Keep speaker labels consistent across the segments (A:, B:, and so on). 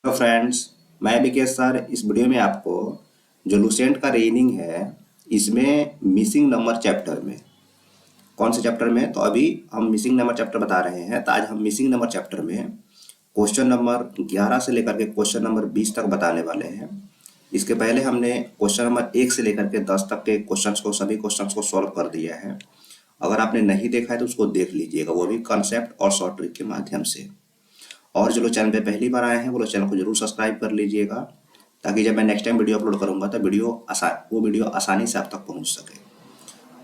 A: तो फ्रेंड्स, मैं विकेश सर इस वीडियो में आपको जो लुसेंट का रीजनिंग है इसमें मिसिंग नंबर चैप्टर में कौन से चैप्टर में तो अभी हम मिसिंग नंबर चैप्टर बता रहे हैं। तो आज हम मिसिंग नंबर चैप्टर में क्वेश्चन नंबर 11 से लेकर के क्वेश्चन नंबर 20 तक बताने वाले हैं। इसके पहले हमने क्वेश्चन नंबर 1 से लेकर के 10 तक के क्वेश्चंस को सभी क्वेश्चंस को सॉल्व कर दिया है। अगर आपने नहीं देखा है तो उसको देख लीजिएगा, वो भी कंसेप्ट और शॉर्ट ट्रिक के माध्यम से। और जो लोग चैनल पे पहली बार आए हैं वो लोग चैनल को जरूर सब्सक्राइब कर लीजिएगा, ताकि जब मैं नेक्स्ट टाइम वीडियो अपलोड करूंगा तो वो वीडियो आसानी से आप तक पहुंच सके।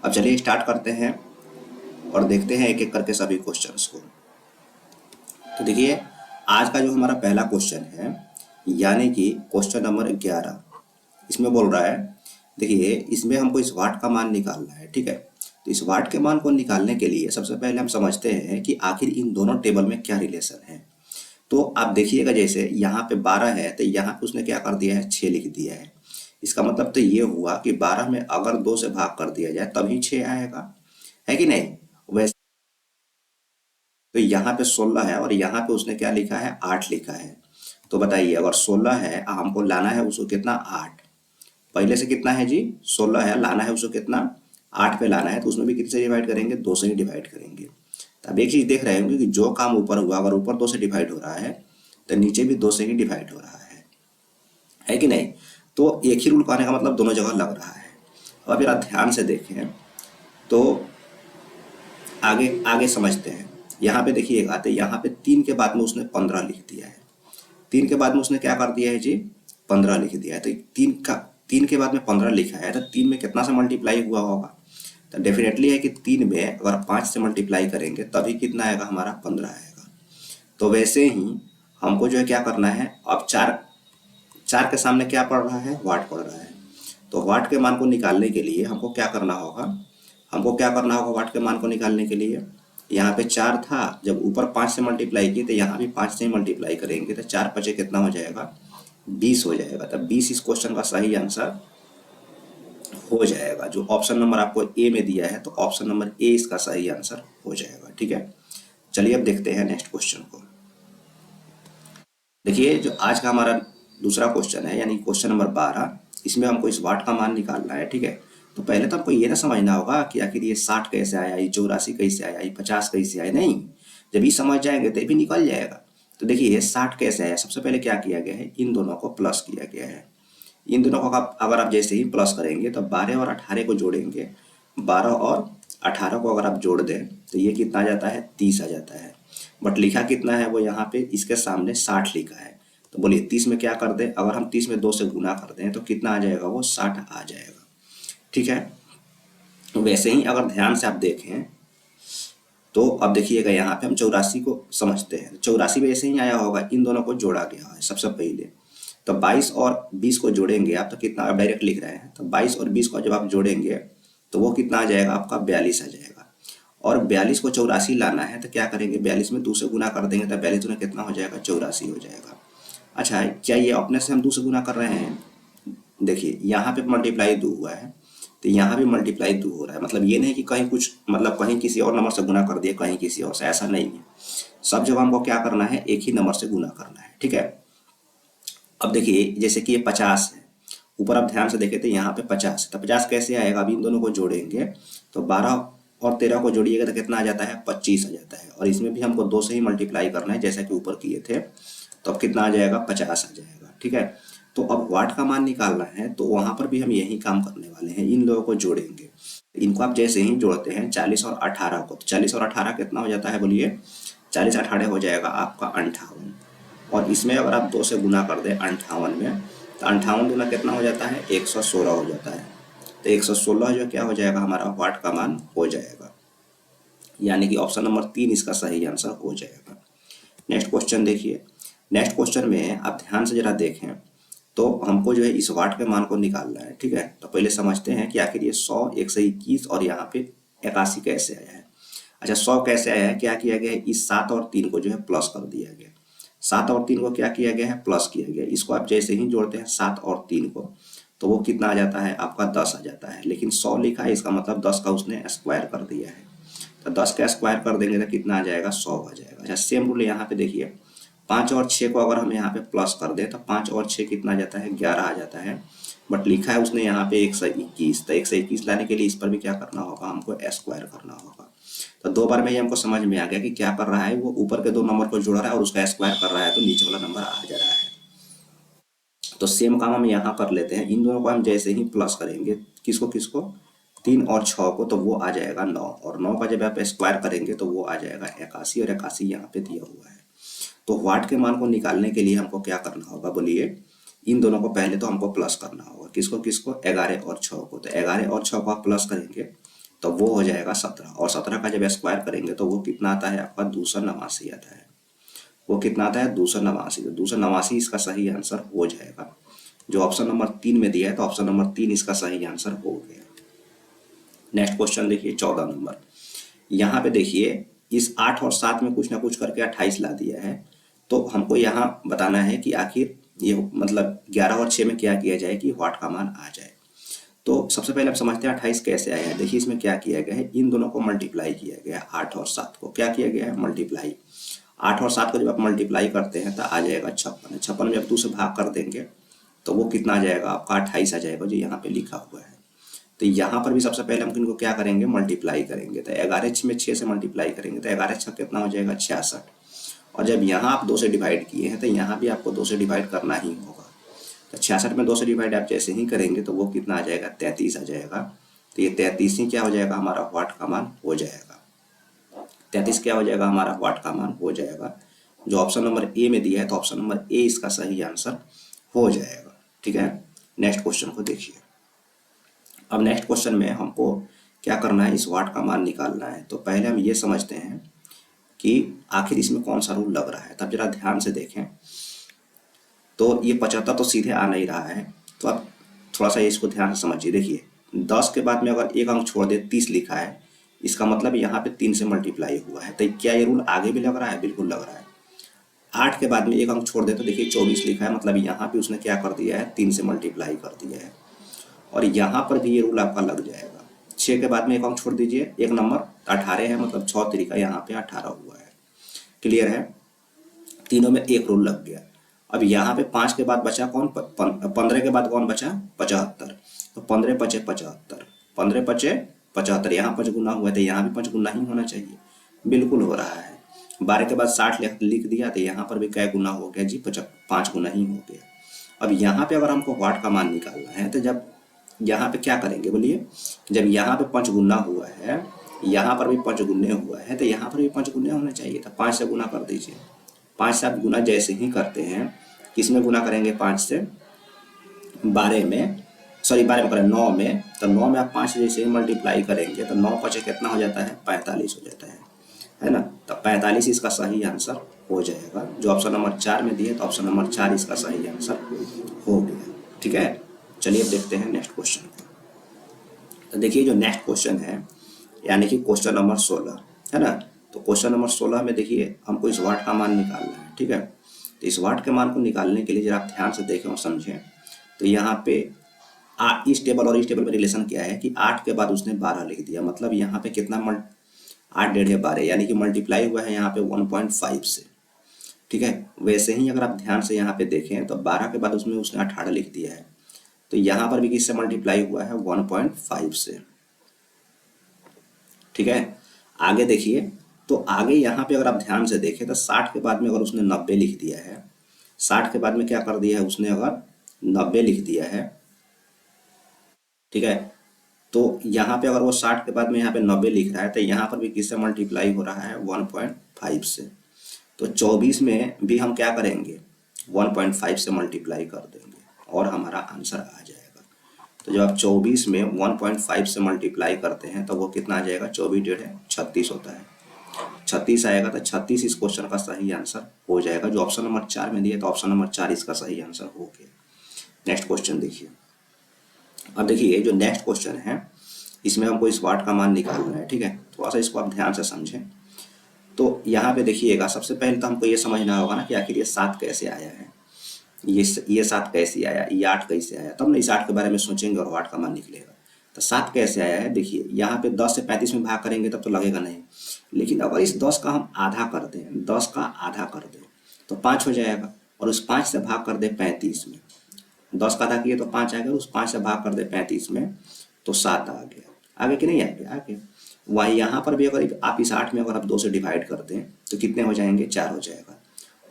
A: अब चलिए स्टार्ट करते हैं और देखते हैं एक एक करके सभी क्वेश्चंस को। तो देखिए, आज का जो हमारा पहला क्वेश्चन है यानी कि क्वेश्चन नंबर 11, इसमें बोल रहा है, देखिए इसमें हमको इस वाट का मान निकालना है। ठीक है, तो इस वाट के मान को निकालने के लिए सबसे पहले हम समझते हैं कि आखिर इन दोनों टेबल में क्या रिलेशन है। तो आप देखिएगा, जैसे यहाँ पे 12 है तो यहाँ पे उसने क्या कर दिया है, 6 लिख दिया है। इसका मतलब तो ये हुआ कि 12 में अगर 2 से भाग कर दिया जाए तभी 6 आएगा, है कि नहीं। वैसे तो यहाँ पे 16 है और यहाँ पे उसने क्या लिखा है, 8 लिखा है। तो बताइए, अगर 16 है हमको लाना है उसको कितना, 8। पहले से कितना है जी, 16 है, लाना है उसको कितना, 8 पे लाना है। तो उसमें भी कितने से डिवाइड करेंगे, 2 से ही डिवाइड करेंगे। तो अब एक चीज देख रहे होंगे कि जो काम ऊपर हुआ, अगर ऊपर 2 से डिवाइड हो रहा है तो नीचे भी 2 से ही डिवाइड हो रहा है कि नहीं। तो एक ही रूल कहने का मतलब दोनों जगह लग रहा है। अब जरा ध्यान से देखें तो आगे आगे समझते हैं। यहाँ पे देखिएगा, तो यहाँ पे 3 के बाद में उसने 15 लिख दिया है। 3 के बाद में उसने क्या कर दिया है जी, 15 लिख दिया है। तो 3 के बाद में 15 लिखा है तो 3 में कितना से मल्टीप्लाई हुआ होगा, तो डेफिनेटली है कि 3 में अगर 5 से मल्टीप्लाई करेंगे तभी कितना आएगा, हमारा 15 आएगा। तो वैसे ही हमको जो है क्या करना है, अब 4 के सामने क्या पड़ रहा है, वाट पड़ रहा है। तो वाट के मान को निकालने के लिए हमको क्या करना होगा, वाट के मान को निकालने के लिए, यहाँ पे 4 था, जब ऊपर 5 से मल्टीप्लाई किए तो यहाँ भी 5 से ही मल्टीप्लाई करेंगे तो 4 पचे कितना हो जाएगा, 20 हो जाएगा। तब 20 इस क्वेश्चन का सही आंसर हो जाएगा। जो ऑप्शन नंबर आपको ए में दिया है तो ऑप्शन नंबर ए इसका सही आंसर हो जाएगा। ठीक है, चलिए अब देखते हैं नेक्स्ट क्वेश्चन को। देखिए, जो आज का हमारा दूसरा क्वेश्चन है यानी क्वेश्चन नंबर 12, इसमें हमको इस वाट का मान निकालना है। ठीक है, तो पहले तो हमको ये ना समझना होगा कि आखिर ये 60 कैसे आया, ये 84 कैसे आया, ये 50 कैसे आया। नहीं, जब ये समझ जाएंगे तो ये भी निकल जाएगा। तो देखिए 60 कैसे आया, सबसे पहले क्या किया गया है, इन दोनों को प्लस किया गया है। इन दोनों को अगर आप जैसे ही प्लस करेंगे तो 12 और 18 को जोड़ेंगे, 12 और 18 को अगर आप जोड़ दें तो ये कितना आ जाता है, 30 आ जाता है। बट लिखा कितना है, वो यहाँ पे इसके सामने 60 लिखा है। तो बोलिए 30 में क्या कर दें, अगर हम 30 में 2 से गुना कर दें तो कितना आ जाएगा, वो 60 आ जाएगा। ठीक है, वैसे ही अगर ध्यान से आप देखें तो अब देखिएगा, यहाँ पे हम 84 को समझते हैं। 84 में ऐसे ही आया होगा, इन दोनों को जोड़ा गया है सबसे पहले। तो 22 और 20 को जोड़ेंगे आप तो कितना, आप डायरेक्ट लिख रहे हैं, तो 22 और 20 को जब आप जोड़ेंगे तो वो कितना आ जाएगा, आपका 42 आ जाएगा। और 42 को 84 लाना है तो क्या करेंगे, 42 में 2 से गुना कर देंगे तो 42 में कितना हो जाएगा, 84 हो जाएगा। अच्छा, क्या ये अपने से हम 2 से गुना कर रहे हैं, देखिए यहाँ पे मल्टीप्लाई 2 हुआ है तो यहाँ भी मल्टीप्लाई 2 हो रहा है। मतलब ये नहीं कि कहीं कुछ, मतलब कहीं किसी और नंबर से गुना कर दिया, कहीं किसी और से, ऐसा नहीं है। सब जगह हमको क्या करना है, एक ही नंबर से गुना करना है। ठीक है, अब देखिए जैसे कि ये 50 है, ऊपर आप ध्यान से देखें तो यहाँ पे 50 है। तो 50 कैसे आएगा, अभी इन दोनों को जोड़ेंगे तो 12 और 13 को जोड़िएगा तो कितना आ जाता है, 25 आ जाता है। और इसमें भी हमको 2 से ही मल्टीप्लाई करना है जैसा कि ऊपर किए थे, तो अब कितना आ जाएगा, 50 आ जाएगा। ठीक है, तो अब वाट का मान निकालना है तो वहां पर भी हम यही काम करने वाले हैं, इन लोगों को जोड़ेंगे। इनको आप जैसे ही जोड़ते हैं 40 और 18 को, तो 40 और 18 कितना हो जाता है, बोलिए 40 18 हो जाएगा आपका 58। और इसमें अगर आप 2 से गुना कर दें 58 में, तो 58 गुना कितना हो जाता है, 116 हो जाता है। तो 116 जो क्या हो जाएगा, हमारा वाट का मान हो जाएगा। यानी कि ऑप्शन नंबर 3 इसका सही आंसर हो जाएगा। नेक्स्ट क्वेश्चन देखिए, नेक्स्ट क्वेश्चन में आप ध्यान से जरा देखें तो हमको जो है इस वाट के मान को निकालना है। ठीक है, तो पहले समझते हैं कि आखिर ये 100, 121 और यहाँ पे 81 कैसे आया है। अच्छा, 100 कैसे आया है, क्या किया गया है, इस 7 और 3 को जो है प्लस कर दिया गया। 7 और 3 को क्या किया गया है, प्लस किया गया। इसको आप जैसे ही जोड़ते हैं 7 और 3 को तो वो कितना आ जाता है, आपका 10 आ जाता है। लेकिन 100 लिखा है, इसका मतलब 10 का उसने स्क्वायर कर दिया है। तो 10 का स्क्वायर कर देंगे तो कितना आ जाएगा, 100 आ जाएगा। अच्छा, सेम रूल यहाँ पे देखिए, 5 और 6 को अगर हम यहाँ पे प्लस कर दें तो 5 और 6 कितना आ जाता है, 11 आ जाता है। बट लिखा है उसने यहाँ पे 121, तो 121 लाने के लिए इस पर भी क्या करना होगा, हमको स्क्वायर करना होगा। तो 2 बार में ही हमको समझ में आ गया कि क्या कर रहा है, वो ऊपर के 2 नंबर को जोड़ रहा है और उसका स्क्वायर कर रहा है, तो नीचे वाला नंबर आ जा रहा है। तो सेम काम हम यहाँ कर लेते हैं। इन दोनों को हम जैसे ही प्लस करेंगे, किसको किसको, 3 और 6 को, तो वो आ जाएगा 9, और 9 का जब आप स्क्वायर करेंगे तो वो आ जाएगा 81, और 81 यहाँ पे दिया हुआ है। तो वाट के मान को निकालने के लिए हमको क्या करना होगा, बोलिए। इन दोनों को पहले तो हमको प्लस करना होगा, किसको किसको, 11 और 6 को। तो 11 और 6 को आप प्लस करेंगे तो वो हो जाएगा 17, और 17 का जब स्क्वायर करेंगे तो वो कितना आता है आपका, 289 आता है। वो कितना आता है, 289। तो 289 इसका सही आंसर हो जाएगा। जो ऑप्शन नंबर 3 में दिया है, तो ऑप्शन नंबर 3 इसका सही आंसर हो गया। नेक्स्ट क्वेश्चन देखिए 14 नंबर। यहाँ पे देखिए इस 8 और 7 में कुछ ना कुछ करके 28 ला दिया है। तो हमको यहाँ बताना है कि आखिर ये मतलब 11 और 6 में क्या किया जाए कि वाट का मान आ जाए। तो सबसे पहले हम समझते हैं 28 कैसे आया है। देखिए इसमें क्या किया गया है, इन दोनों को मल्टीप्लाई किया गया है। 8 और 7 को क्या किया गया है, मल्टीप्लाई। 8 और 7 को जब आप मल्टीप्लाई करते हैं तो आ जाएगा 56। 56 में जब 2 से भाग कर देंगे तो वो कितना आ जाएगा आपका, 28 आ जाएगा, जो यहाँ पे लिखा हुआ है। तो यहाँ पर भी सबसे पहले हम इनको क्या करेंगे, मल्टीप्लाई करेंगे। तो 11 में 6 से मल्टीप्लाई करेंगे तो 11 6 कितना हो जाएगा, 66। और जब यहाँ आप 2 से डिवाइड किए हैं तो यहाँ भी आपको 2 से डिवाइड करना ही होगा। तो 66 में 2 से डिवाइड आप जैसे ही करेंगे तो वो कितना आ जाएगा, 33 आ जाएगा। तो ये 33 ही क्या हो जाएगा, हमारा वाट का मान हो जाएगा। 33 क्या हो जाएगा, हमारा वाट का मान हो जाएगा। जो ऑप्शन नंबर ए में दिया है तो ऑप्शन नंबर ए इसका सही आंसर हो जाएगा। ठीक है, नेक्स्ट क्वेश्चन को देखिए। अब नेक्स्ट क्वेश्चन में हमको क्या करना है, इस वाट का मान निकालना है। तो पहले हम ये समझते हैं कि आखिर इसमें कौन सा रूल लग रहा है। तब जरा ध्यान से देखें। तो ये 75 तो सीधे आ नहीं रहा है, तो अब थोड़ा सा इसको ध्यान से समझिए। देखिए 10 के बाद में अगर एक अंक छोड़ दे, 30 लिखा है, इसका मतलब यहाँ पे 3 से मल्टीप्लाई हुआ है। तो क्या ये रूल आगे भी लग रहा है, बिल्कुल लग रहा है। 8 के बाद में एक अंक छोड़ दे तो देखिए 24 लिखा है, मतलब यहाँ पे उसने क्या कर दिया है, 3 से मल्टीप्लाई कर दिया है। और यहाँ पर भी ये रूल आपका लग जाएगा। 6 के बाद में एक अंक छोड़ दीजिए, एक नंबर 18 है, मतलब 6 तरीका यहाँ पे 18 हुआ है। क्लियर है, तीनों में एक रूल लग गया। अब यहाँ पे 5 के बाद बचा कौन, 15 के बाद कौन बचा, 75। तो 15 पचे 75, 15 पचे 75, यहाँ 5 गुना हुआ है तो यहाँ भी 5 गुना ही होना चाहिए, बिल्कुल हो रहा है। 12 के बाद 60 लिख दिया तो यहाँ पर भी कै गुना हो गया जी, 5 गुना ही हो गया। अब यहाँ पे अगर हमको वाट का मान निकालना है तो जब यहाँ पे क्या करेंगे बोलिए, जब यहाँ पे 5 गुना हुआ है, यहाँ पर भी 5 गुने हुआ है, तो यहाँ पर भी 5 गुने होना चाहिए। तो 5 से गुना कर दीजिए। 5 से आप गुना जैसे ही करते हैं, किस में गुना करेंगे, 5 से 12 में, सॉरी 12 में करें 9 में, तो 9 में आप 5 से जैसे ही मल्टीप्लाई करेंगे तो 9 पचे कितना हो जाता है, 45 हो जाता है ना। तो 45 इसका सही आंसर हो जाएगा। जो ऑप्शन नंबर 4 में दिए तो ऑप्शन नंबर 4 इसका सही आंसर हो गया। ठीक है, चलिए अब देखते हैं नेक्स्ट क्वेश्चन को। तो देखिए जो नेक्स्ट क्वेश्चन है, यानी कि क्वेश्चन नंबर 16 है ना। तो क्वेश्चन नंबर 16 में देखिए हमको इस वाट का मान निकालना है। ठीक है, तो इस वाट के मान को निकालने के लिए जरा आप ध्यान से देखें और समझें। तो यहाँ पे इस टेबल और इस टेबल में रिलेशन क्या है कि 8 के बाद उसने 12 लिख दिया, मतलब यहाँ पे कितना 8 डेढ़ 12, यानी कि मल्टीप्लाई हुआ है यहाँ पे 1.5 से। ठीक है, वैसे ही अगर आप ध्यान से यहाँ पे देखें तो 12 के बाद उसने 18 लिख दिया है, तो यहाँ पर भी किससे मल्टीप्लाई हुआ है, 1.5 से। ठीक है, आगे देखिए। तो आगे यहाँ पे अगर आप ध्यान से देखें तो 60 के बाद में अगर उसने 90 लिख दिया है, 60 के बाद में क्या कर दिया है उसने, अगर 90 लिख दिया है, ठीक है, तो यहाँ पे अगर वो 60 के बाद में यहाँ पे 90 लिख रहा है तो यहाँ पर भी किससे मल्टीप्लाई हो रहा है, 1.5 से। तो 24 में भी हम क्या करेंगे, 1.5 से मल्टीप्लाई कर देंगे और हमारा आंसर आ जाएगा। तो जब आप 24 में 1.5 से मल्टीप्लाई करते हैं तो वो कितना आ जाएगा, 24 डेढ़ 36 होता है, 36 आएगा। तो 36 इस क्वेश्चन का सही आंसर हो जाएगा। जो ऑप्शन नंबर 4 में दिया तो ऑप्शन नंबर 4 इसका सही आंसर हो गया। नेक्स्ट क्वेश्चन देखिए। अब देखिए जो नेक्स्ट क्वेश्चन है इसमें हमको इस वाट का मान निकालना है। ठीक है, थोड़ा सा इसको आप ध्यान से समझें। तो यहाँ पे देखिएगा, सबसे पहले तो हमको ये समझना होगा ना कि आखिर ये 7 कैसे आया है, ये 7 कैसे आया, ये 8 कैसे आया, तब ना इस 8 के बारे में सोचेंगे और वाट का मान निकलेगा। तो 7 कैसे आया है, देखिए यहाँ पे 10 से 35 में भाग करेंगे तब तो लगेगा नहीं, लेकिन अगर इस 10 का हम आधा कर दें, 10 का आधा कर दें तो 5 हो जाएगा। और उस 5 से भाग कर दे 35 में, 10 का आधा किए तो 5 आ गया, उस 5 से भाग कर दे 35 में तो 7 आ गया। आगे कि नहीं आ गया? आगे। वही यहाँ पर भी अगर आप इस 8 में अगर आप 2 से डिवाइड कर दें तो कितने हो जाएंगे? 4 हो जाएगा।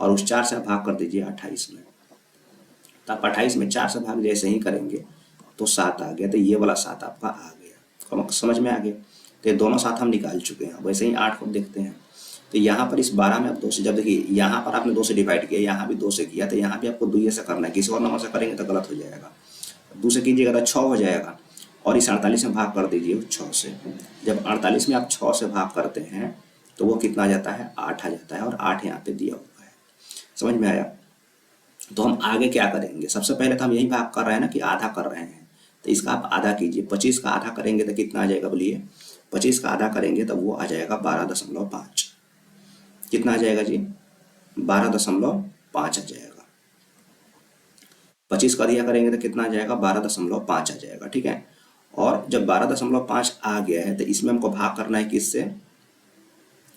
A: और उस 4 से भाग कर दीजिए 28 में, तो आप 28 में 4 से भाग जैसे ही करेंगे तो 7 आ गया। तो ये वाला 7 आपका आ गया। समझ में आ गया? तो ये दोनों 7 हम निकाल चुके हैं। वैसे ही 8 को देखते हैं। तो यहाँ पर इस 12 में आप 2 से, जब देखिए यहाँ पर आपने 2 से डिवाइड किया, यहाँ भी 2 से किया, तो यहाँ भी आपको 2 से करना है। किसी और नंबर से करेंगे तो गलत हो जाएगा। 2 से कीजिएगा तो 6 हो जाएगा। और इस 48 में भाग कर दीजिए 6 से। जब 48 में आप 6 से भाग करते हैं तो वो कितना आ जाता है? 8 आ जाता है। और 8 यहाँ पे दिया हुआ है। समझ में आया? तो हम आगे क्या करेंगे? सबसे पहले तो हम यही भाग कर रहे हैं ना कि आधा कर रहे हैं, तो इसका आप आधा कीजिए। 25 का आधा करेंगे तो कितना आ जाएगा? बोलिए। 25 का आधा करेंगे तो वो आ जाएगा 12.5। कितना आ जाएगा जी? 12.5 आ जाएगा। 25 का दिया करेंगे तो कितना आ जाएगा? 12.5 आ जाएगा। ठीक है। और जब 12.5 आ गया है तो इसमें हमको भाग करना है किससे?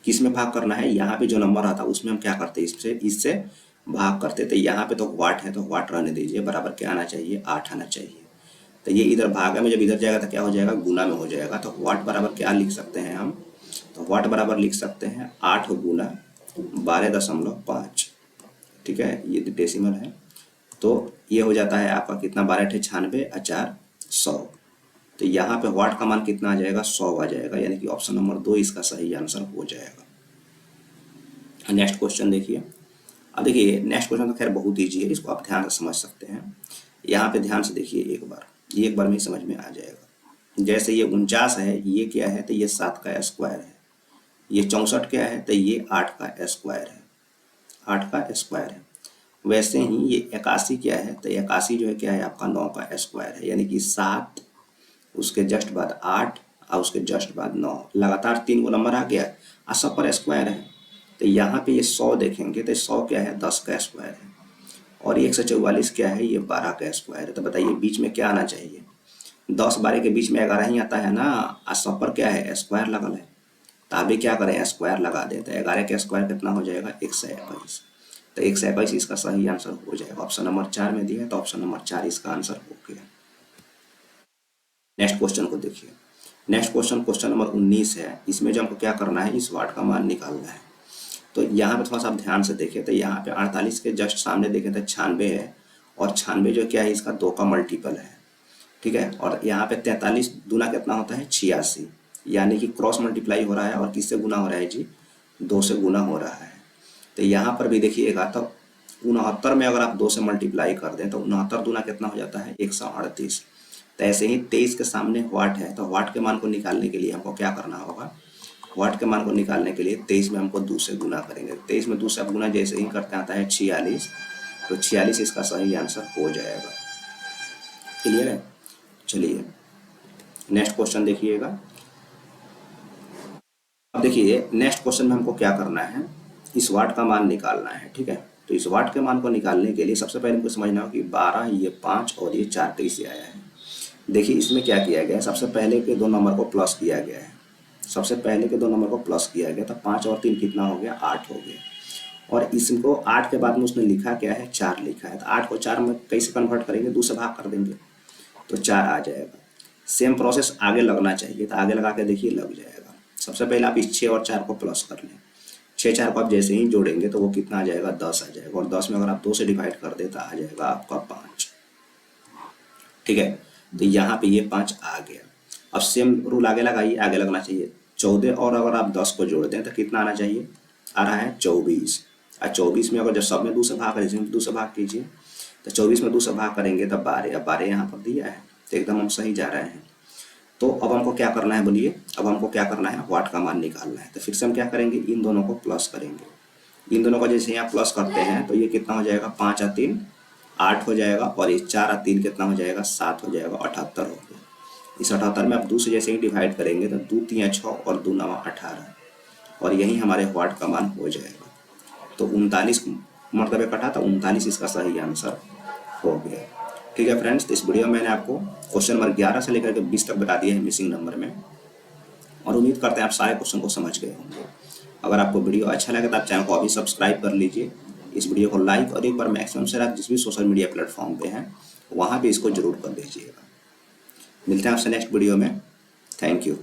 A: किस में भाग करना है? यहाँ पे जो नंबर आता है उसमें हम क्या करते हैं? इससे भाग करते थे। यहाँ पे तो वाट है तो वाट रहने दीजिए। बराबर क्या आना चाहिए? 8 आना चाहिए। तो ये इधर भागा में जब इधर जाएगा तो क्या हो जाएगा? गुना में हो जाएगा। तो वाट बराबर क्या लिख सकते हैं हम? तो वाट बराबर लिख सकते हैं 8 गुना 12.5। ठीक है, ये डेसिमल है। तो ये हो जाता है आपका कितना? 12 96 और 4 100। तो यहाँ पे वाट का मान कितना आ जाएगा? 100 आ जाएगा। यानी कि ऑप्शन नंबर 2 इसका सही आंसर हो जाएगा। नेक्स्ट क्वेश्चन देखिए। अब देखिए नेक्स्ट क्वेश्चन तो खैर बहुत ईजी है, इसको आप ध्यान से समझ सकते हैं। यहाँ पे ध्यान से देखिए एक बार, ये एक बार में ही समझ में आ जाएगा। जैसे ये 49 है, ये क्या है? तो ये 7 का स्क्वायर है। ये 64 क्या है? तो ये 8 का स्क्वायर है। 8 का स्क्वायर है। वैसे ही ये 81 क्या है? तो 81 जो है क्या है? आपका 9 का स्क्वायर है। यानी कि 7, उसके जस्ट बाद 8 और उसके जस्ट बाद 9, लगातार 3 गो नंबर आ गया और सब पर स्क्वायर है। तो यहाँ पे ये 100 देखेंगे तो 100 क्या है? 10 का स्क्वायर है। और 144 क्या है? ये 12 का स्क्वायर है। तो बताइए बीच में क्या आना चाहिए? 10 12 के बीच में 11 ही आता है ना। और सब पर क्या है? स्क्वायर लगल है। तो अभी क्या करें? स्क्वायर लगा देते हैं। 11 का स्क्वायर कितना हो जाएगा? 121। तो 121 इसका सही आंसर हो जाएगा। ऑप्शन नंबर 4 में दिया है तो ऑप्शन नंबर 4 इसका आंसर हो गया। नेक्स्ट क्वेश्चन को देखिए। नेक्स्ट क्वेश्चन क्वेश्चन नंबर 19 है। इसमें जो हमको क्या करना है? इस वाट का मान निकालना है। तो यहाँ पे थोड़ा सा आप ध्यान से देखें तो यहाँ पे 48 के जस्ट सामने देखें तो 96 है। और 96 जो क्या है? इसका 2 का मल्टीपल है। ठीक है। और यहाँ पे 43 दूना कितना होता है? 86। यानी कि क्रॉस मल्टीप्लाई हो रहा है। और किससे गुना हो रहा है जी? 2 से गुना हो रहा है। तो यहाँ पर भी देखिएगा तो 69 में अगर आप 2 से मल्टीप्लाई कर दें तो 69 दूना कितना हो जाता है? 138। तो ऐसे ही 23 के सामने वाट है, तो वाट के मान को निकालने के लिए हमको क्या करना होगा? वाट के मान को निकालने के लिए 23 में हमको 2 से गुना करेंगे। 23 में 2 से गुना जैसे ही करते आता है 46। तो 46 इसका सही आंसर हो जाएगा। क्लियर है? चलिए नेक्स्ट क्वेश्चन देखिएगा। अब देखिए नेक्स्ट क्वेश्चन में हमको क्या करना है? इस वाट का मान निकालना है। ठीक है। तो इस वाट के मान को निकालने के लिए सबसे पहले हमको समझना हो कि 12, ये 5 और ये 4 कैसे आया है। देखिए इसमें क्या किया गया है? सबसे पहले के 2 नंबर को प्लस किया गया है। सबसे पहले के 2 नंबर को प्लस किया गया। तो 5 और 3 कितना हो गया? 8 हो गया। और इसको 8 के बाद में उसने लिखा क्या है? 4 लिखा है। तो 8 को 4 में कैसे कन्वर्ट करेंगे? 2 से भाग कर देंगे तो 4 आ जाएगा। सेम प्रोसेस आगे लगना चाहिए। तो आगे लगा के देखिए लग जाएगा। सबसे पहले आप इस 6 और 4 को प्लस कर लें। 6 4 को आप जैसे ही जोड़ेंगे तो वो कितना आ जाएगा? 10 आ जाएगा। और 10 में अगर आप 2 से डिवाइड कर दे तो आ जाएगा आपका 5। ठीक है। तो यहाँ पे ये 5 आ गया। अब सेम रूल आगे लगाइए, आगे लगना चाहिए। 14 और अगर आप 10 को जोड़ दें तो कितना आना चाहिए? आ रहा है 24। और 24 में अगर जब सब में 2 से भाग करें, इसमें 2 से भाग कीजिए तो 24 में 2 से भाग करेंगे तो 12। अब 12 यहाँ पर दिया है तो एकदम हम सही जा रहे हैं। तो अब हमको क्या करना है? बोलिए। अब हमको क्या करना है? वाट का मान निकालना है। तो फिर से हम क्या करेंगे? इन दोनों को प्लस करेंगे। इन दोनों को जैसे यहाँ प्लस करते हैं तो ये कितना हो जाएगा? 5 और 3 8 हो जाएगा। और ये 4 और 3 कितना हो जाएगा? 7 हो जाएगा। 78 हो गया। इस 78 में आप 2 से जैसे ही डिवाइड करेंगे तो 2 3 6 और 2 9 18। और यही हमारे वाट का मान हो जाएगा। तो 39 मरतबे कटा तो 39 इसका सही आंसर हो गया। ठीक है फ्रेंड्स, तो इस वीडियो में मैंने आपको क्वेश्चन नंबर 11 से लेकर के 20 तक बता दिया है मिसिंग नंबर में। और उम्मीद करते हैं आप सारे क्वेश्चन को समझ गए होंगे। अगर आपको वीडियो अच्छा लगे तो आप चैनल को अभी सब्सक्राइब कर लीजिए। इस वीडियो को लाइक और एक बार मैक्सिमम से आप जिस भी सोशल मीडिया प्लेटफॉर्म पे हैं वहाँ पे इसको जरूर कर दीजिएगा। मिलते हैं आपसे नेक्स्ट वीडियो में। Thank you.